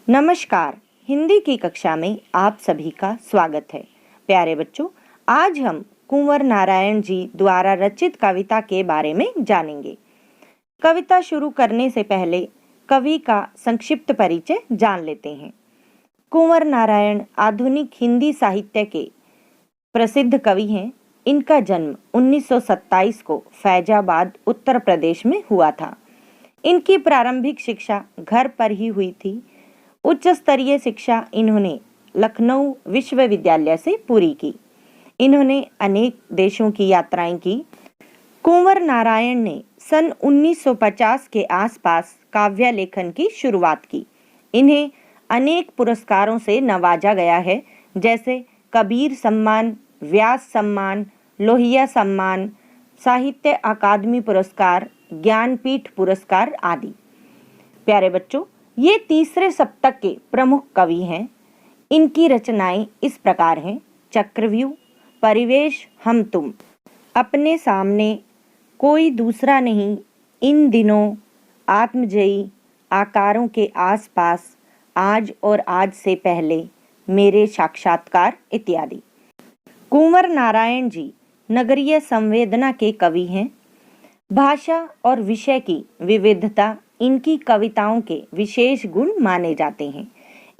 नमस्कार। हिंदी की कक्षा में आप सभी का स्वागत है। प्यारे बच्चों, आज हम कुंवर नारायण जी द्वारा रचित कविता के बारे में जानेंगे। कविता शुरू करने से पहले कवि का संक्षिप्त परिचय जान लेते हैं। कुंवर नारायण आधुनिक हिंदी साहित्य के प्रसिद्ध कवि हैं। इनका जन्म 1927 को फैजाबाद, उत्तर प्रदेश में हुआ था। इनकी प्रारंभिक शिक्षा घर पर ही हुई थी। उच्च स्तरीय शिक्षा इन्होंने लखनऊ विश्वविद्यालय से पूरी की। इन्होंने अनेक देशों की यात्राएं की। कुंवर नारायण ने सन 1950 के आसपास काव्य लेखन की शुरुआत की। इन्हें अनेक पुरस्कारों से नवाजा गया है, जैसे कबीर सम्मान, व्यास सम्मान, लोहिया सम्मान, साहित्य अकादमी पुरस्कार, ज्ञानपीठ पुरस्कार आदि। प्यारे बच्चों, ये तीसरे शतक के प्रमुख कवि हैं। इनकी रचनाएं इस प्रकार हैं: चक्रव्यूह, परिवेश, हम तुम, अपने सामने, कोई दूसरा नहीं, इन दिनों, आत्मजयी, आकारों के आसपास, आज और आज से पहले, मेरे साक्षात्कार इत्यादि। कुंवर नारायण जी नगरीय संवेदना के कवि हैं। भाषा और विषय की विविधता इनकी कविताओं के विशेष गुण माने जाते हैं।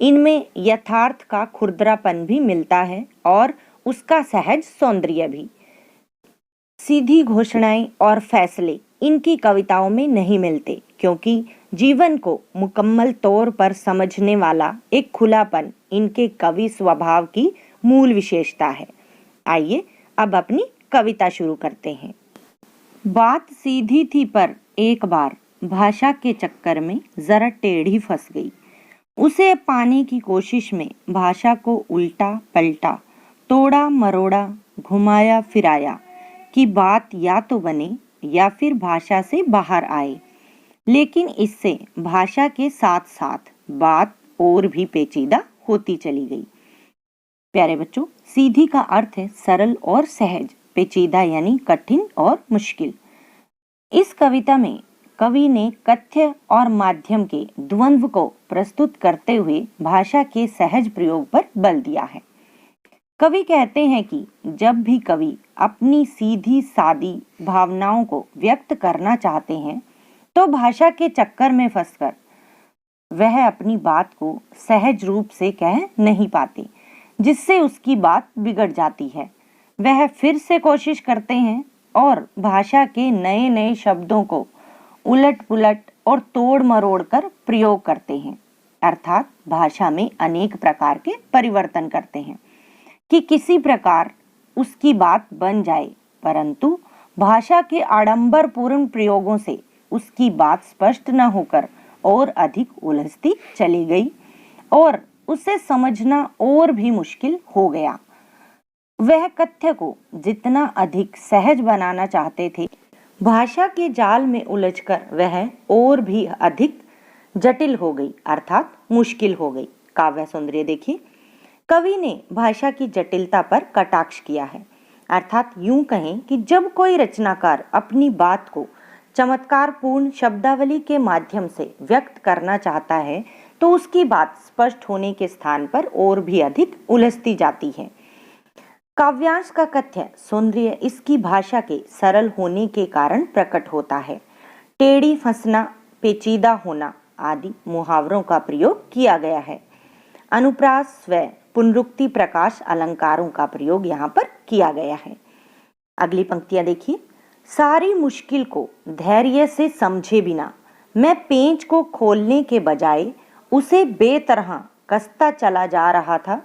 इनमें यथार्थ का खुरदरापन भी मिलता है और उसका सहज सौंदर्य भी। सीधी घोषणाएं और फैसले इनकी कविताओं में नहीं मिलते, क्योंकि जीवन को मुकम्मल तौर पर समझने वाला एक खुलापन इनके कवि स्वभाव की मूल विशेषता है। आइए अब अपनी कविता शुरू करते हैं। बात सीधी थी पर एक बार भाषा के चक्कर में जरा टेढ़ी फंस गई। उसे पाने की कोशिश में भाषा को उल्टा पलटा, तोड़ा मरोड़ा, घुमाया फिराया कि बात या तो बने या फिर भाषा से बाहर आए। लेकिन इससे भाषा के साथ साथ बात और भी पेचीदा होती चली गई। प्यारे बच्चों, सीधी का अर्थ है सरल और सहज, पेचीदा यानी कठिन और मुश्किल। इस कविता में कवि ने कथ्य और माध्यम के द्वंद्व को प्रस्तुत करते हुए भाषा के सहज प्रयोग पर बल दिया है। कवि कहते हैं कि जब भी कवि अपनी सीधी सादी भावनाओं को व्यक्त करना चाहते हैं, तो भाषा के चक्कर में फंसकर वह अपनी बात को सहज रूप से कह नहीं पाते, जिससे उसकी बात बिगड़ जाती है। वह फिर से कोशिश करते हैं और भाषा के नए नए शब्दों को उलट पुलट और तोड़ मरोड़ कर प्रयोग करते हैं, अर्थात भाषा में अनेक प्रकार के परिवर्तन करते हैं कि किसी प्रकार उसकी बात बन जाए। परंतु भाषा के आडंबरपूर्ण प्रयोगों से उसकी बात स्पष्ट न होकर और अधिक उलझती चली गई और उसे समझना और भी मुश्किल हो गया। वह कथ्य को जितना अधिक सहज बनाना चाहते थे, भाषा के जाल में उलझकर वह और भी अधिक जटिल हो गई, अर्थात मुश्किल हो गई। काव्य सौंदर्य देखिए, कवि ने भाषा की जटिलता पर कटाक्ष किया है। अर्थात यूं कहें कि जब कोई रचनाकार अपनी बात को चमत्कारपूर्ण शब्दावली के माध्यम से व्यक्त करना चाहता है, तो उसकी बात स्पष्ट होने के स्थान पर और भी अधिक उलझती जाती है। काव्यांश का कथ्य सौंदर्य इसकी भाषा के सरल होने के कारण प्रकट होता है। टेढ़ी फंसना, पेचीदा होना आदि मुहावरों का प्रयोग किया गया है। अनुप्रास, स्व, पुनरुक्ति, प्रकाश अलंकारों का प्रयोग यहाँ पर किया गया है। अगली पंक्तियां देखिए। सारी मुश्किल को धैर्य से समझे बिना मैं पेंच को खोलने के बजाय उसे बेतरह कसता चला जा रहा था,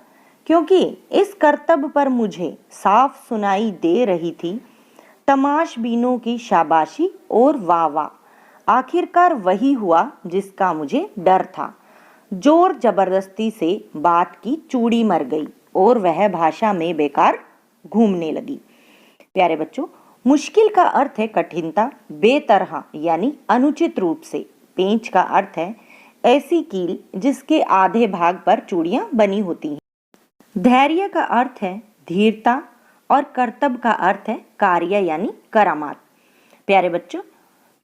क्योंकि इस कर्तव्य पर मुझे साफ सुनाई दे रही थी तमाशबीनों की शाबाशी और वाह वाह। आखिरकार वही हुआ जिसका मुझे डर था। जोर जबरदस्ती से बात की चूड़ी मर गई और वह भाषा में बेकार घूमने लगी। प्यारे बच्चों, मुश्किल का अर्थ है कठिनता, बेतरह यानी अनुचित रूप से। पेंच का अर्थ है ऐसी कील जिसके आधे भाग पर चूड़ियां बनी होती हैं। धैर्य का अर्थ है धीरता और कर्तव्य का अर्थ है कार्य यानी करामात। प्यारे बच्चों,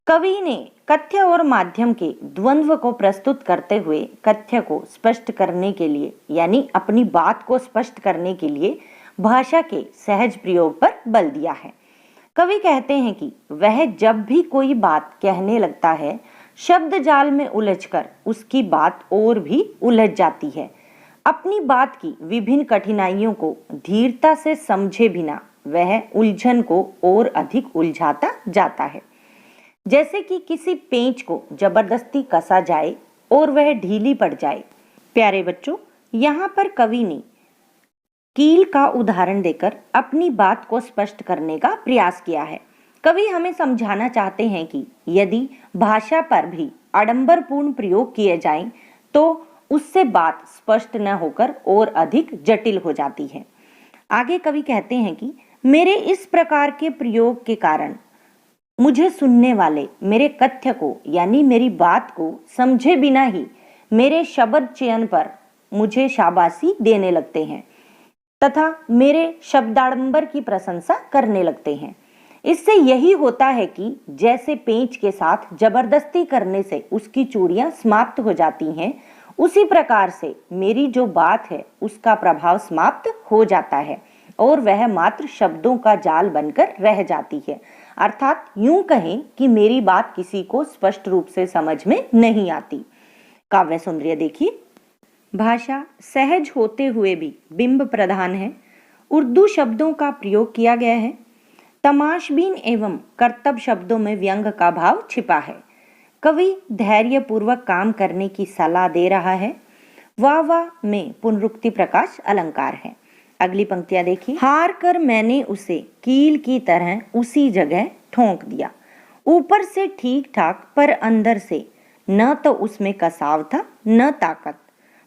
कवि ने कथ्य और माध्यम के द्वंद्व को प्रस्तुत करते हुए कथ्य को स्पष्ट करने के लिए यानी अपनी बात को स्पष्ट करने के लिए भाषा के सहज प्रयोग पर बल दिया है। कवि कहते हैं कि वह जब भी कोई बात कहने लगता है, शब्द जाल में उलझकर उसकी बात और भी उलझ जाती है। अपनी बात की विभिन्न कठिनाइयों को धीरता से समझे बिना वह उलझन को और अधिक उलझाता जाता है। जैसे कि किसी पेंच को जबरदस्ती कसा जाए और वह ढीली पड़ जाए। प्यारे बच्चों, यहाँ पर कवि ने कील का उदाहरण देकर अपनी बात को स्पष्ट करने का प्रयास किया है। कवि हमें समझाना चाहते हैं कि यदि भाषा पर भी आडंबरपूर्ण प्रयोग किए जाएं, तो उससे बात स्पष्ट न होकर और अधिक जटिल हो जाती है। आगे कवि कहते हैं कि मेरे इस प्रकार के प्रयोग के कारण मुझे सुनने वाले मेरे कथ्य को यानी मेरी बात को समझे बिना ही मेरे शब्द चयन पर मुझे शाबाशी देने लगते हैं तथा मेरे शब्दाडंबर की प्रशंसा करने लगते हैं। इससे यही होता है कि जैसे पेंच के साथ जबरदस्ती करने से उसकी चूड़ियां समाप्त हो जाती हैं, उसी प्रकार से मेरी जो बात है उसका प्रभाव समाप्त हो जाता है और वह मात्र शब्दों का जाल बनकर रह जाती है। अर्थात यूं कहें कि मेरी बात किसी को स्पष्ट रूप से समझ में नहीं आती। काव्य सौंदर्य देखिए। भाषा सहज होते हुए भी बिंब प्रधान है। उर्दू शब्दों का प्रयोग किया गया है। तमाशबीन एवं कर्तव्य शब्दों में व्यंग का भाव छिपा है। कवि धैर्य पूर्वक काम करने की सलाह दे रहा है। वाह वाह में पुनरुक्ति प्रकाश अलंकार है। अगली पंक्तियां देखिए। हार कर मैंने उसे कील की तरह उसी जगह ठोंक दिया। ऊपर से ठीक ठाक पर अंदर से न तो उसमें कसाव था न ताकत।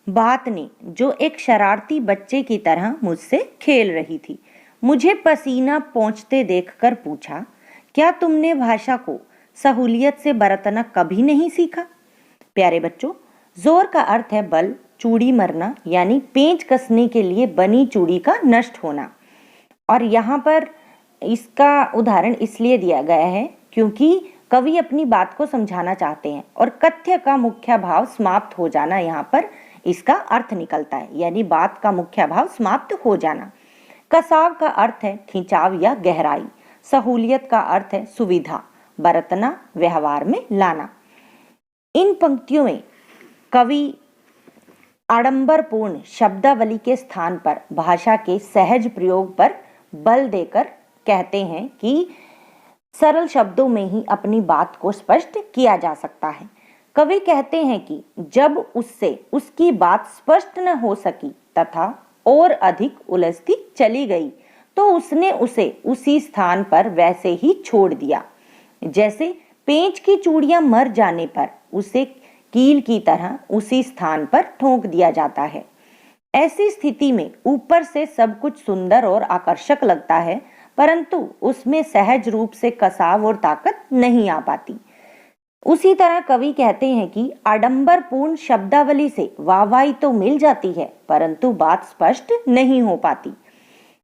बात ने जो एक शरारती बच्चे की तरह मुझसे खेल रही थी। मुझे पसीना पोंछते देखकर पूछा, क्या तुमने भाषा को सहूलियत से बरतना कभी नहीं सीखा? प्यारे बच्चों, जोर का अर्थ है बल, चूड़ी मरना यानी पेंच कसने के लिए बनी चूड़ी का नष्ट होना। और यहाँ पर इसका उदाहरण इसलिए दिया गया है क्योंकि कवि अपनी बात को समझाना चाहते हैं और कथ्य का मुख्य भाव समाप्त हो जाना यहाँ पर इसका अर्थ निकलता है, यानी बात का मुख्य भाव समाप्त हो जाना। कसाव का अर्थ है खिंचाव या गहराई। सहूलियत का अर्थ है सुविधा, बरतना, व्यवहार में लाना। इन पंक्तियों में कवि आडंबरपूर्ण शब्दावली के स्थान पर भाषा के सहज प्रयोग पर बल देकर कहते हैं कि सरल शब्दों में ही अपनी बात को स्पष्ट किया जा सकता है। कवि कहते हैं कि जब उससे उसकी बात स्पष्ट न हो सकी तथा और अधिक उलझती चली गई, तो उसने उसे उसी स्थान पर वैसे ही छोड़ दिया। जैसे पेंच की चूड़ियां मर जाने पर उसे कील की तरह उसी स्थान पर ठोक दिया जाता है। ऐसी स्थिति में ऊपर से सब कुछ सुंदर और आकर्षक लगता है, परंतु उसमें सहज रूप से कसाव और ताकत नहीं आ पाती। उसी तरह कवि कहते हैं कि आडंबरपूर्ण शब्दावली से वाहवाही तो मिल जाती है, परंतु बात स्पष्ट नहीं हो पाती।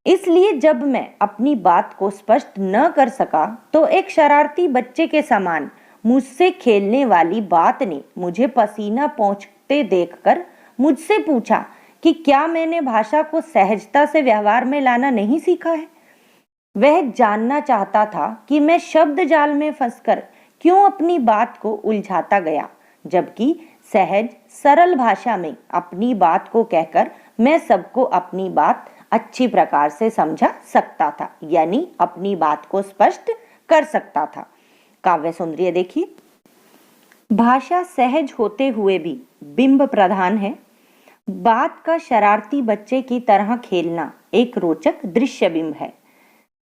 इसलिए जब मैं अपनी बात को स्पष्ट न कर सका, तो एक शरारती बच्चे के समान मुझसे खेलने वाली बात ने मुझे पसीना पोंछते देखकर मुझसे पूछा कि क्या मैंने भाषा को सहजता से व्यवहार में लाना नहीं सीखा है। वह जानना चाहता था कि मैं शब्द जाल में फंसकर क्यों अपनी बात को उलझाता गया, जबकि सहज सरल भाषा में अपनी बात को कहकर मैं सबको अपनी बात अच्छी प्रकार से समझा सकता था, यानी अपनी बात को स्पष्ट कर सकता था। काव्य सौंदर्य देखिए। भाषा सहज होते हुए भी बिंब प्रधान है। बात का शरारती बच्चे की तरह खेलना एक रोचक दृश्य बिंब है।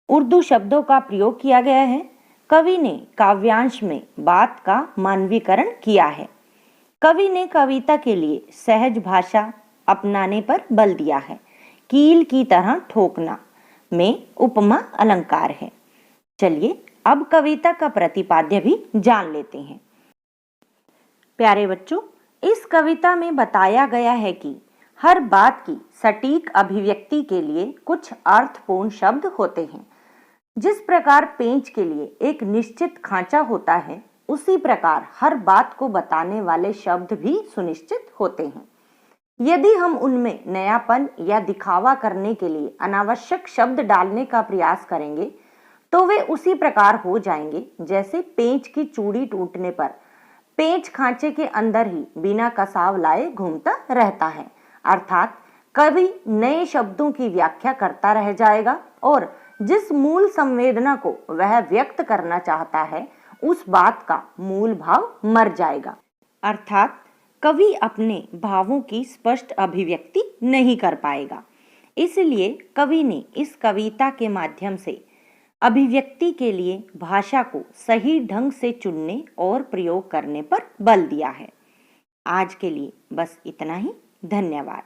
उर्दू शब्दों का प्रयोग किया गया है। कवि ने काव्यांश में बात का मानवीकरण किया है। कवि ने कविता के लिए सहज भाषा अपनाने पर बल दिया है। कील की तरह ठोकना में उपमा अलंकार है। चलिए अब कविता का प्रतिपाद्य भी जान लेते हैं। प्यारे बच्चों, इस कविता में बताया गया है कि हर बात की सटीक अभिव्यक्ति के लिए कुछ अर्थपूर्ण शब्द होते हैं। जिस प्रकार पेंच के लिए एक निश्चित खांचा होता है, उसी प्रकार हर बात को बताने वाले शब्द भी सुनिश्चित होते हैं। यदि हम उनमें नयापन या दिखावा करने के लिए अनावश्यक शब्द डालने का प्रयास करेंगे तो वे उसी प्रकार हो जाएंगे जैसे पेंच की चूड़ी टूटने पर पेंच खांचे के अंदर ही बिना कसाव लाए घूमता रहता है। अर्थात कवि नए शब्दों की व्याख्या करता रह जाएगा और जिस मूल संवेदना को वह व्यक्त करना चाहता है उस बात का मूल भाव मर जाएगा। अर्थात कवि अपने भावों की स्पष्ट अभिव्यक्ति नहीं कर पाएगा। इसलिए कवि ने इस कविता के माध्यम से अभिव्यक्ति के लिए भाषा को सही ढंग से चुनने और प्रयोग करने पर बल दिया है। आज के लिए बस इतना ही। धन्यवाद।